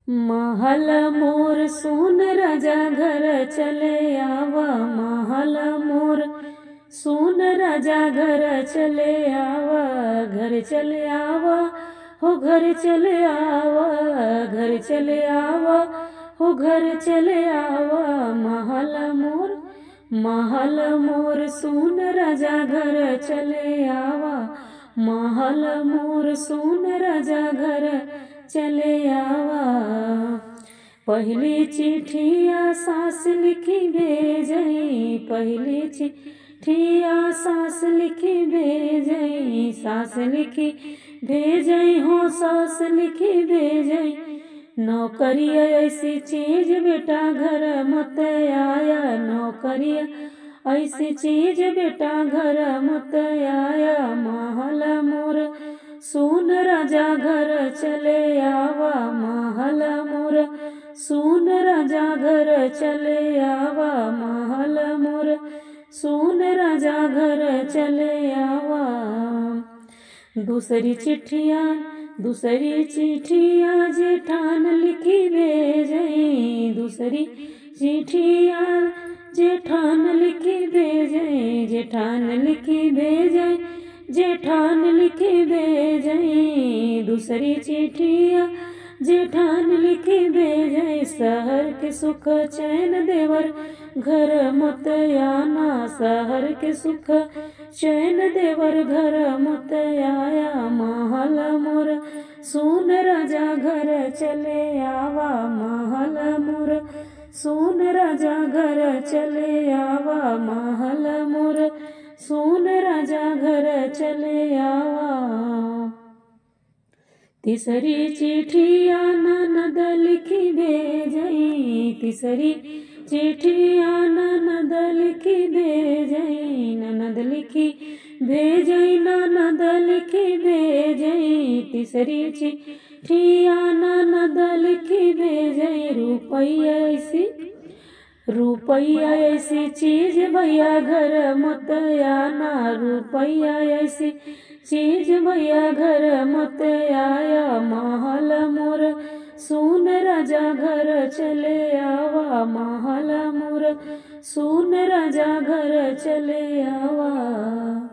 महल मोर सुन राजा घर चले आवा, महल मोर सुन राजा घर चले आवा, घर चले आवा हो घर चले आवा, घर चले आवा हो घर चले आवा। महल मोर सुन राजा घर चले आवा, महल मोर सुन राजा घर चले आवा। पहली चिट्ठिया सास लिखी भेजई, पहली चिट्ठिया सास लिखी भेजई, सास लिखी भेजई हो सास लिखी भेजई। नौकरिया ऐसी चीज बेटा घर मत आया, नौकरिया ऐसी चीज बेटा घर मत आया। महल मोर सुन राजा घर चले आवा, महल मोर सुन राजा घर चले आवा, महल मोर सुन राजा घर चले आवा। दूसरी चिट्ठिया जेठान लिखी भेजई, दूसरी चिट्ठिया जेठान लिखी भेजई, जेठान लिखी भेजई, जेठान लिखी भेजई। दूसरी चिट्ठिया जेठान लिखी भेजई। शहर के सुख चैन देवर घर मत आना, शहर के सुख चैन देवर घर मत आया। महल मोर सुन राजा घर चले आवा, महल मोर सुन राजा घर चले आवा, महल मोर सुन राजा घर चले आवा। तीसरी चिट्ठिया ननद लिखी भेजई, तीसरी चिट्ठिया ननद लिखी भेजई, ननद लिखी भेजई, ननद लिखी भेजई। तीसरी चिट्ठिया ननद लिखी भेजई। रुपया ऐसी चीज भैया घर मत आना, रुपया ऐसी चीज भैया घर मत आया। महल मोर सुन राजा घर चले आवा, महल मोर सुन राजा घर चले आवा।